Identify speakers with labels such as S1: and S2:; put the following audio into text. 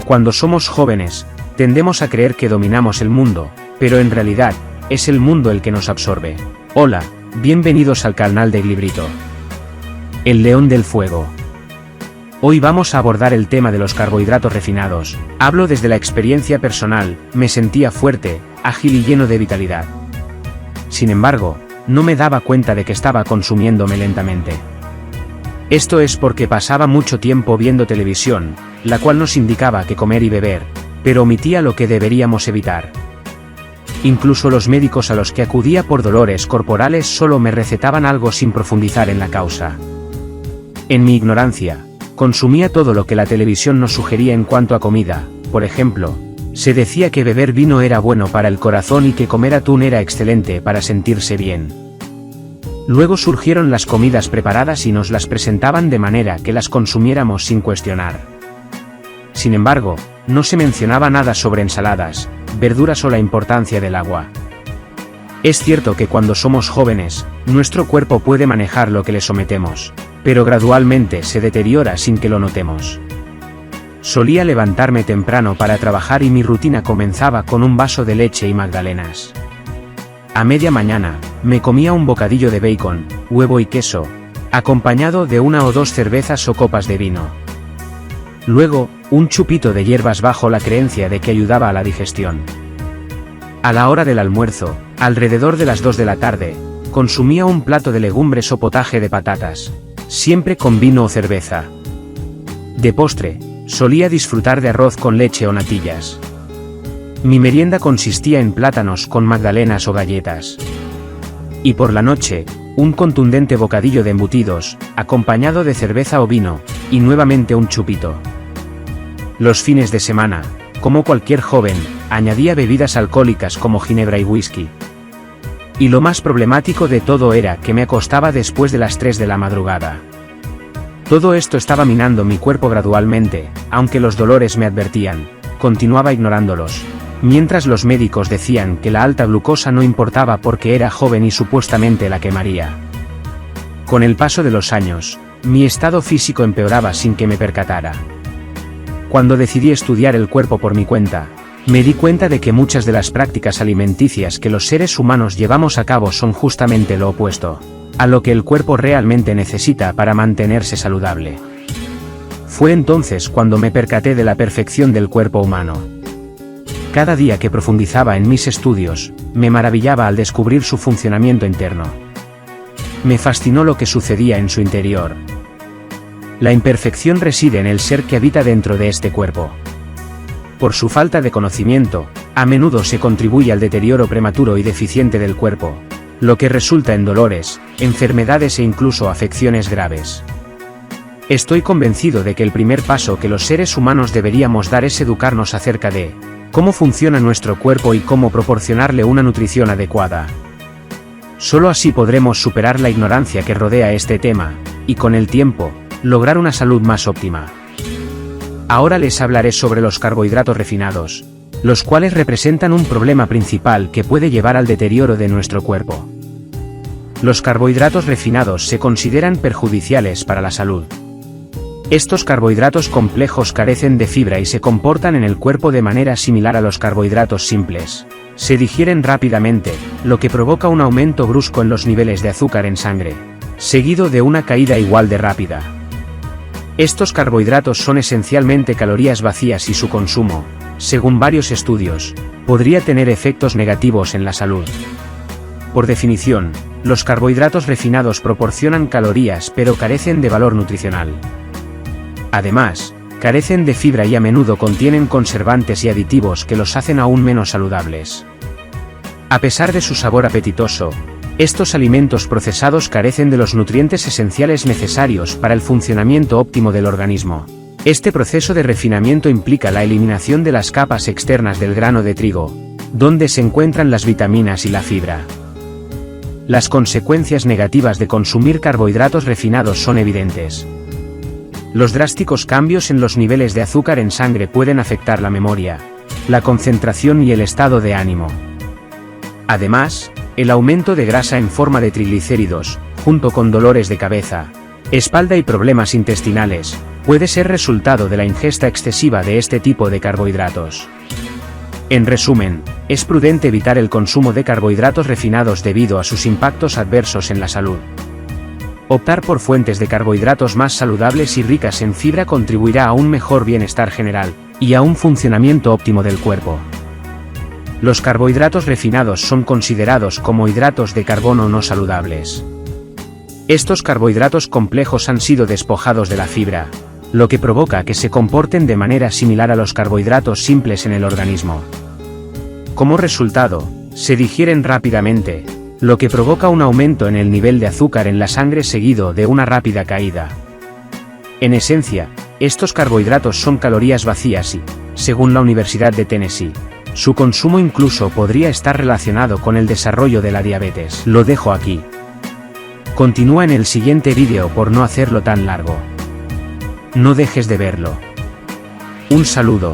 S1: Cuando somos jóvenes, tendemos a creer que dominamos el mundo, pero en realidad, es el mundo el que nos absorbe. Hola, bienvenidos al canal de Glibrito. El león del fuego. Hoy vamos a abordar el tema de los carbohidratos refinados. Hablo desde la experiencia personal, me sentía fuerte, ágil y lleno de vitalidad. Sin embargo, no me daba cuenta de que estaba consumiéndome lentamente. Esto es porque pasaba mucho tiempo viendo televisión, la cual nos indicaba qué comer y beber, pero omitía lo que deberíamos evitar. Incluso los médicos a los que acudía por dolores corporales solo me recetaban algo sin profundizar en la causa. En mi ignorancia, consumía todo lo que la televisión nos sugería en cuanto a comida. Por ejemplo, se decía que beber vino era bueno para el corazón y que comer atún era excelente para sentirse bien. Luego surgieron las comidas preparadas y nos las presentaban de manera que las consumiéramos sin cuestionar. Sin embargo, no se mencionaba nada sobre ensaladas, verduras o la importancia del agua. Es cierto que cuando somos jóvenes, nuestro cuerpo puede manejar lo que le sometemos, pero gradualmente se deteriora sin que lo notemos. Solía levantarme temprano para trabajar y mi rutina comenzaba con un vaso de leche y magdalenas. A media mañana, me comía un bocadillo de bacon, huevo y queso, acompañado de 1 o 2 cervezas o copas de vino. Luego, un chupito de hierbas bajo la creencia de que ayudaba a la digestión. A la hora del almuerzo, alrededor de las 2 de la tarde, consumía un plato de legumbres o potaje de patatas, siempre con vino o cerveza. De postre, solía disfrutar de arroz con leche o natillas. Mi merienda consistía en plátanos con magdalenas o galletas. Y por la noche, un contundente bocadillo de embutidos, acompañado de cerveza o vino, y nuevamente un chupito. Los fines de semana, como cualquier joven, añadía bebidas alcohólicas como ginebra y whisky. Y lo más problemático de todo era que me acostaba después de las 3 de la madrugada. Todo esto estaba minando mi cuerpo gradualmente, aunque los dolores me advertían, continuaba ignorándolos. Mientras los médicos decían que la alta glucosa no importaba porque era joven y supuestamente la quemaría. Con el paso de los años, mi estado físico empeoraba sin que me percatara. Cuando decidí estudiar el cuerpo por mi cuenta, me di cuenta de que muchas de las prácticas alimenticias que los seres humanos llevamos a cabo son justamente lo opuesto a lo que el cuerpo realmente necesita para mantenerse saludable. Fue entonces cuando me percaté de la perfección del cuerpo humano. Cada día que profundizaba en mis estudios, me maravillaba al descubrir su funcionamiento interno. Me fascinó lo que sucedía en su interior. La imperfección reside en el ser que habita dentro de este cuerpo. Por su falta de conocimiento, a menudo se contribuye al deterioro prematuro y deficiente del cuerpo, lo que resulta en dolores, enfermedades e incluso afecciones graves. Estoy convencido de que el primer paso que los seres humanos deberíamos dar es educarnos acerca de cómo funciona nuestro cuerpo y cómo proporcionarle una nutrición adecuada. Solo así podremos superar la ignorancia que rodea este tema, y con el tiempo, lograr una salud más óptima. Ahora les hablaré sobre los carbohidratos refinados, los cuales representan un problema principal que puede llevar al deterioro de nuestro cuerpo. Los carbohidratos refinados se consideran perjudiciales para la salud. Estos carbohidratos complejos carecen de fibra y se comportan en el cuerpo de manera similar a los carbohidratos simples. Se digieren rápidamente, lo que provoca un aumento brusco en los niveles de azúcar en sangre, seguido de una caída igual de rápida. Estos carbohidratos son esencialmente calorías vacías y su consumo, según varios estudios, podría tener efectos negativos en la salud. Por definición, los carbohidratos refinados proporcionan calorías pero carecen de valor nutricional. Además, carecen de fibra y a menudo contienen conservantes y aditivos que los hacen aún menos saludables. A pesar de su sabor apetitoso, estos alimentos procesados carecen de los nutrientes esenciales necesarios para el funcionamiento óptimo del organismo. Este proceso de refinamiento implica la eliminación de las capas externas del grano de trigo, donde se encuentran las vitaminas y la fibra. Las consecuencias negativas de consumir carbohidratos refinados son evidentes. Los drásticos cambios en los niveles de azúcar en sangre pueden afectar la memoria, la concentración y el estado de ánimo. Además, el aumento de grasa en forma de triglicéridos, junto con dolores de cabeza, espalda y problemas intestinales, puede ser resultado de la ingesta excesiva de este tipo de carbohidratos. En resumen, es prudente evitar el consumo de carbohidratos refinados debido a sus impactos adversos en la salud. Optar por fuentes de carbohidratos más saludables y ricas en fibra contribuirá a un mejor bienestar general y a un funcionamiento óptimo del cuerpo. Los carbohidratos refinados son considerados como hidratos de carbono no saludables. Estos carbohidratos complejos han sido despojados de la fibra, lo que provoca que se comporten de manera similar a los carbohidratos simples en el organismo. Como resultado, se digieren rápidamente, lo que provoca un aumento en el nivel de azúcar en la sangre seguido de una rápida caída. En esencia, estos carbohidratos son calorías vacías y, según la Universidad de Tennessee, su consumo incluso podría estar relacionado con el desarrollo de la diabetes. Lo dejo aquí. Continúa en el siguiente vídeo por no hacerlo tan largo. No dejes de verlo. Un saludo.